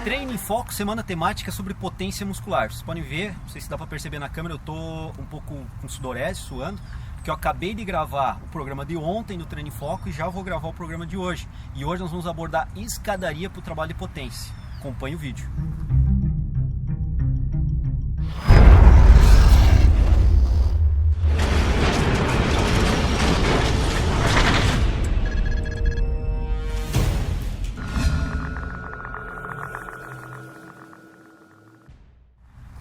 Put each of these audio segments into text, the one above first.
Treino em Foco, semana temática sobre potência muscular. Vocês podem ver, não sei se dá para perceber na câmera, eu tô um pouco com sudorese, suando, porque eu acabei de gravar o programa de ontem do Treino em Foco e já vou gravar o programa de hoje. E hoje nós vamos abordar escadaria para o trabalho de potência. Acompanhe o vídeo.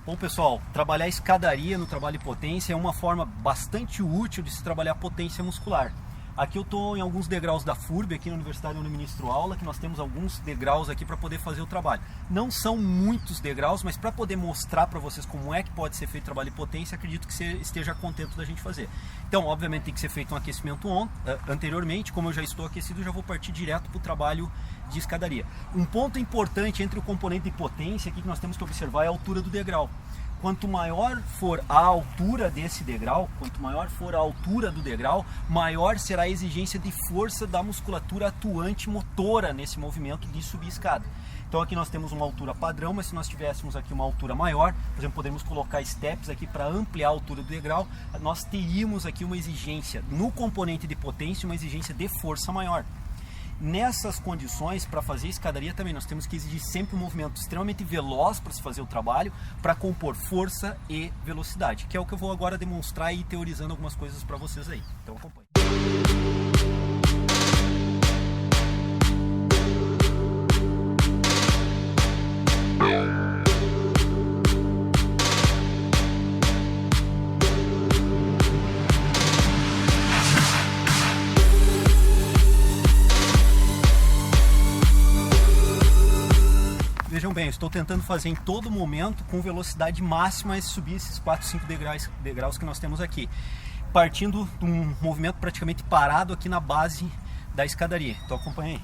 Bom pessoal, trabalhar escadaria no trabalho de potência é uma forma bastante útil de se trabalhar potência muscular. Aqui eu estou em alguns degraus da FURB, aqui na universidade onde eu ministro aula, que nós temos alguns degraus aqui para poder fazer o trabalho. Não são muitos degraus, mas para poder mostrar para vocês como é que pode ser feito o trabalho de potência, acredito que você esteja contento da gente fazer. Então, obviamente tem que ser feito um aquecimento anteriormente, como eu já estou aquecido, já vou partir direto para o trabalho de escadaria. Um ponto importante entre o componente de potência aqui que nós temos que observar é a altura do degrau. Quanto maior for a altura desse degrau, maior será a exigência de força da musculatura atuante motora nesse movimento de subir escada. Então aqui nós temos uma altura padrão, mas se nós tivéssemos aqui uma altura maior, por exemplo, podemos colocar steps aqui para ampliar a altura do degrau, nós teríamos aqui uma exigência no componente de potência, uma exigência de força maior. Nessas condições, para fazer escadaria também, nós temos que exigir sempre um movimento extremamente veloz para se fazer o trabalho, para compor força e velocidade, que é o que eu vou agora demonstrar e ir teorizando algumas coisas para vocês aí. Então acompanhe. Vejam bem, eu estou tentando fazer em todo momento com velocidade máxima e subir esses 4, 5 degraus que nós temos aqui, partindo de um movimento praticamente parado aqui na base da escadaria. Então acompanhe aí.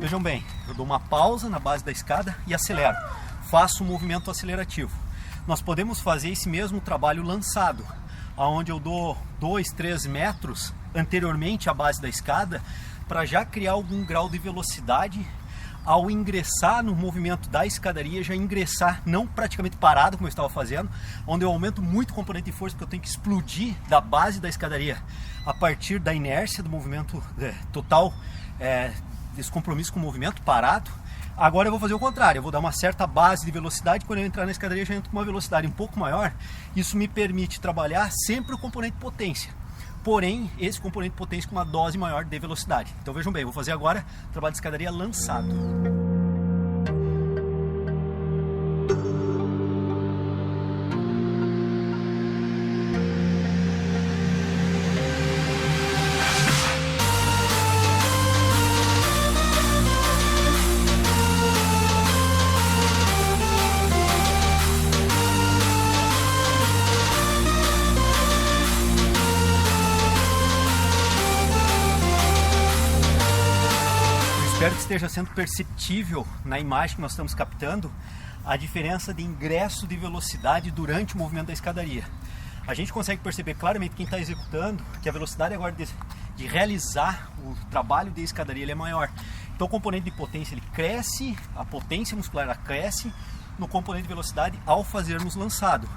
Vejam bem, eu dou uma pausa na base da escada e acelero. Faço um movimento acelerativo. Nós podemos fazer esse mesmo trabalho lançado, onde eu dou 2, 3 metros anteriormente à base da escada, para já criar algum grau de velocidade. Ao ingressar no movimento da escadaria, já ingressar não praticamente parado, como eu estava fazendo, onde eu aumento muito o componente de força, porque eu tenho que explodir da base da escadaria a partir da inércia do movimento total, desse compromisso com o movimento parado. Agora eu vou fazer o contrário, eu vou dar uma certa base de velocidade, quando eu entrar na escadaria eu já entro com uma velocidade um pouco maior. Isso me permite trabalhar sempre o componente potência, porém esse componente potência com uma dose maior de velocidade. Então vejam bem, eu vou fazer agora o trabalho de escadaria lançado. Espero que esteja sendo perceptível na imagem que nós estamos captando a diferença de ingresso de velocidade durante o movimento da escadaria. A gente consegue perceber claramente quem está executando que a velocidade agora de realizar o trabalho de escadaria ele é maior. Então o componente de potência ele cresce, a potência muscular ela cresce no componente de velocidade ao fazermos lançado.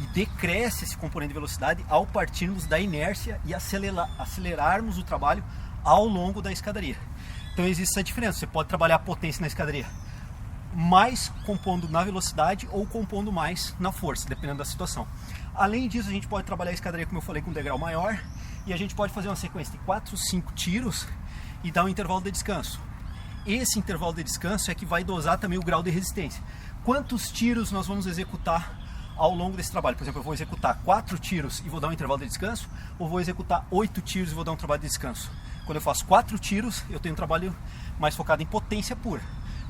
E decresce esse componente de velocidade ao partirmos da inércia e acelerarmos o trabalho ao longo da escadaria. Então existe essa diferença, você pode trabalhar a potência na escadaria mais compondo na velocidade ou compondo mais na força, dependendo da situação. Além disso, a gente pode trabalhar a escadaria, como eu falei, com um degrau maior, e a gente pode fazer uma sequência de 4, 5 tiros e dar um intervalo de descanso. Esse intervalo de descanso é que vai dosar também o grau de resistência. Quantos tiros nós vamos executar ao longo desse trabalho? Por exemplo, eu vou executar 4 tiros e vou dar um intervalo de descanso, ou vou executar 8 tiros e vou dar um trabalho de descanso? Quando eu faço 4 tiros, eu tenho um trabalho mais focado em potência pura.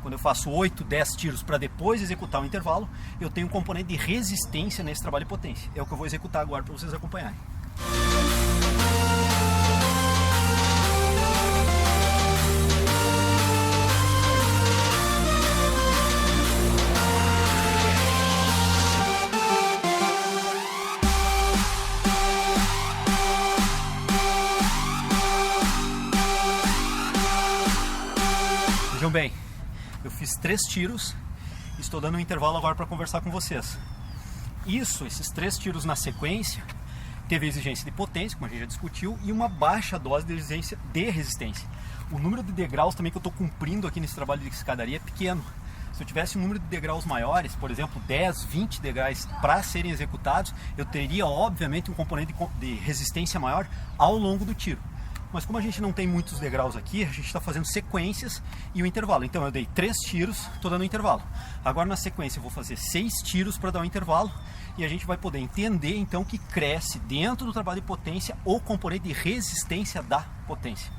Quando eu faço 8, 10 tiros para depois executar o intervalo, eu tenho um componente de resistência nesse trabalho de potência. É o que eu vou executar agora para vocês acompanharem. Vejam bem, eu fiz 3 tiros, estou dando um intervalo agora para conversar com vocês. Esses 3 tiros na sequência, teve exigência de potência, como a gente já discutiu, e uma baixa dose de resistência. O número de degraus também que eu estou cumprindo aqui nesse trabalho de escadaria é pequeno. Se eu tivesse um número de degraus maiores, por exemplo, 10, 20 degraus para serem executados, eu teria, obviamente, um componente de resistência maior ao longo do tiro. Mas como a gente não tem muitos degraus aqui, a gente está fazendo sequências e o intervalo. Então eu dei 3 tiros, estou dando um intervalo. Agora na sequência eu vou fazer 6 tiros para dar um intervalo e a gente vai poder entender então que cresce dentro do trabalho de potência o componente de resistência da potência.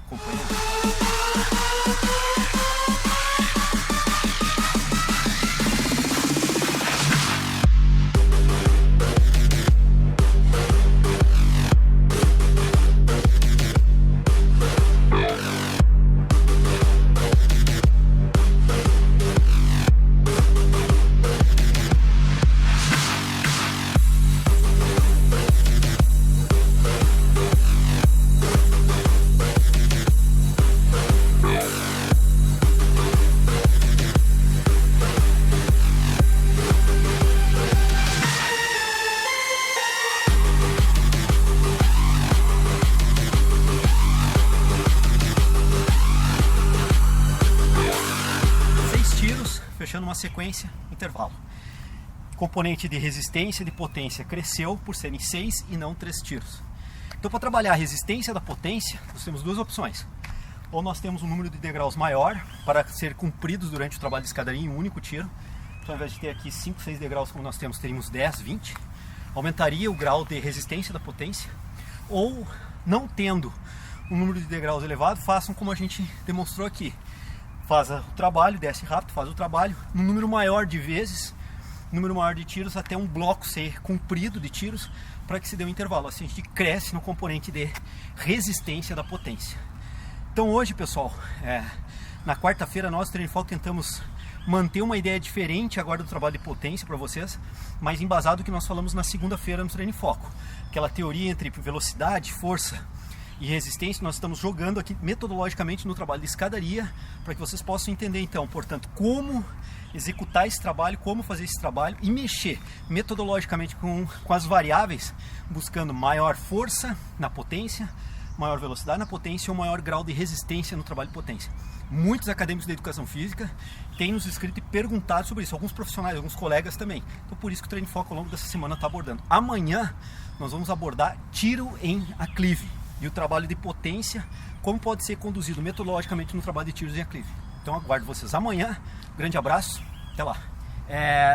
Fechando uma sequência, intervalo. Componente de resistência e de potência cresceu por serem 6 e não 3 tiros. Então, para trabalhar a resistência da potência, nós temos 2 opções. Ou nós temos um número de degraus maior para ser cumpridos durante o trabalho de escadaria em um único tiro. Então, ao invés de ter aqui 5, 6 degraus como nós temos, teríamos 10, 20. Aumentaria o grau de resistência da potência. Ou, não tendo um número de degraus elevado, façam como a gente demonstrou aqui. Faz o trabalho, desce rápido, faz o trabalho, num número maior de vezes, número maior de tiros, até um bloco ser cumprido de tiros, para que se dê um intervalo. Assim a gente cresce no componente de resistência da potência. Então hoje, pessoal, na quarta-feira nós, Treino em Foco, tentamos manter uma ideia diferente agora do trabalho de potência para vocês, mas embasado no que nós falamos na segunda-feira no Treino em Foco. Aquela teoria entre velocidade, força e resistência, nós estamos jogando aqui metodologicamente no trabalho de escadaria, para que vocês possam entender então, portanto, como executar esse trabalho, como fazer esse trabalho e mexer metodologicamente com as variáveis, buscando maior força na potência, maior velocidade na potência ou maior grau de resistência no trabalho de potência. Muitos acadêmicos da educação física têm nos escrito e perguntado sobre isso, alguns profissionais, alguns colegas também. Então por isso que o Treino em Foco ao longo dessa semana está abordando. Amanhã nós vamos abordar tiro em aclive e o trabalho de potência, como pode ser conduzido metodologicamente no trabalho de tiros em aclive. Então aguardo vocês amanhã, grande abraço, até lá.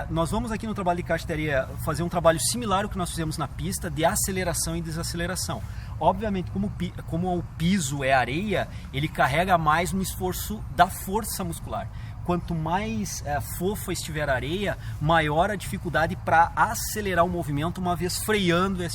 Nós vamos aqui no trabalho de castearia fazer um trabalho similar ao que nós fizemos na pista, de aceleração e desaceleração. Obviamente, como o piso é areia, ele carrega mais no esforço da força muscular. Quanto mais fofa estiver a areia, maior a dificuldade para acelerar o movimento, uma vez freando esse